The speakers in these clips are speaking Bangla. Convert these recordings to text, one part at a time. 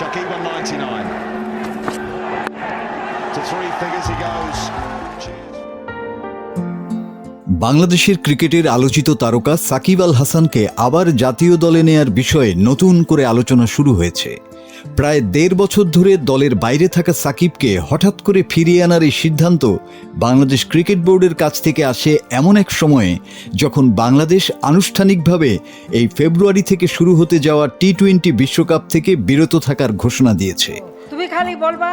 Shakib on 99. To three figures he goes. বাংলাদেশের ক্রিকেটের আলোচিত তারকা সাকিব আল হাসানকে আবার জাতীয় দলে নেয়ার বিষয়ে নতুন করে আলোচনা শুরু হয়েছে। প্রায় ১.৫ বছর ধরে দলের বাইরে থাকা সাকিবকে হঠাৎ করে ফিরিয়ে আনার এই সিদ্ধান্ত বাংলাদেশ ক্রিকেট বোর্ডের কাছ থেকে আসে এমন এক সময়ে যখন বাংলাদেশ আনুষ্ঠানিকভাবে এই ফেব্রুয়ারি থেকে শুরু হতে যাওয়া টি-20 বিশ্বকাপ থেকে বিরত থাকার ঘোষণা দিয়েছে। তুমি খালি বলবা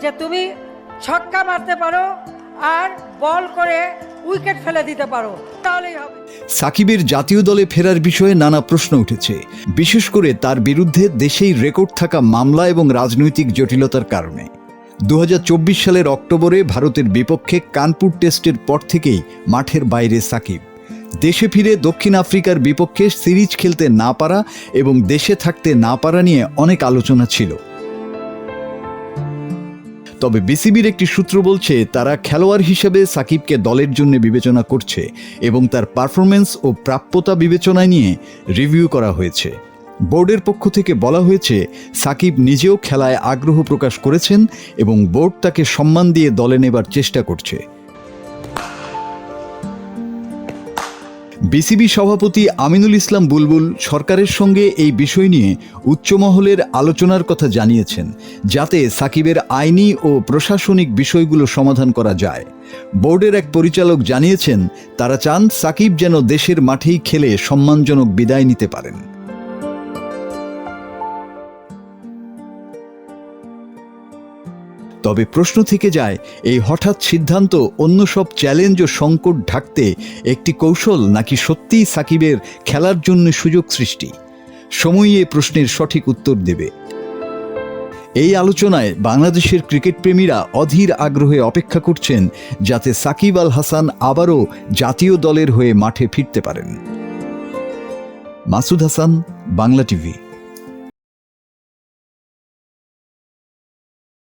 যে তুমি ছক্কা মারতে পারো আর বল করে উইকেট ফেলে দিতে পারো, তাহলেই হবে। সাকিবের জাতীয় দলে ফেরার বিষয়ে নানা প্রশ্ন উঠেছে, বিশেষ করে তার বিরুদ্ধে দেশেই রেকর্ড থাকা মামলা এবং রাজনৈতিক জটিলতার কারণে। ২০২৪ সালের অক্টোবরে ভারতের বিপক্ষে কানপুর টেস্টের পর থেকেই মাঠের বাইরে সাকিব। দেশে ফিরে দক্ষিণ আফ্রিকার বিপক্ষে সিরিজ খেলতে না পারা এবং দেশে থাকতে না পারা নিয়ে অনেক আলোচনা ছিল। তবে বিসিবির একটি সূত্র বলছে তারা খেলোয়াড় হিসেবে সাকিবকে দলের জন্য বিবেচনা করছে এবং তার পারফরমেন্স ও প্রাপ্যতা বিবেচনায় নিয়ে রিভিউ করা হয়েছে। বোর্ডের পক্ষ থেকে বলা হয়েছে সাকিব নিজেও খেলায় আগ্রহ প্রকাশ করেছেন এবং বোর্ড তাকে সম্মান দিয়ে দলে নেবার চেষ্টা করছে। বিসিবি সভাপতি আমিনুল ইসলাম বুলবুল সরকারের সঙ্গে এই বিষয় নিয়ে উচ্চমহলের আলোচনার কথা জানিয়েছেন, যাতে সাকিবের আইনি ও প্রশাসনিক বিষয়গুলো সমাধান করা যায়। বোর্ডের এক পরিচালক জানিয়েছেন তারা চান সাকিব যেন দেশের মাঠেই খেলে সম্মানজনক বিদায় নিতে পারেন। তবে প্রশ্ন থেকে যায়, এই হঠাৎ সিদ্ধান্ত অন্য সব চ্যালেঞ্জ ও সংকট ঢাকতে একটি কৌশল নাকি সত্যিই সাকিবের খেলার জন্য সুযোগ সৃষ্টি? সময়ই এ প্রশ্নের সঠিক উত্তর দেবে। এই আলোচনায় বাংলাদেশের ক্রিকেট প্রেমীরা অধীর আগ্রহে অপেক্ষা করছেন যাতে সাকিব আল হাসান আবারও জাতীয় দলের হয়ে মাঠে ফিরতে পারেন। মাসুদ হাসান, বাংলা টিভি।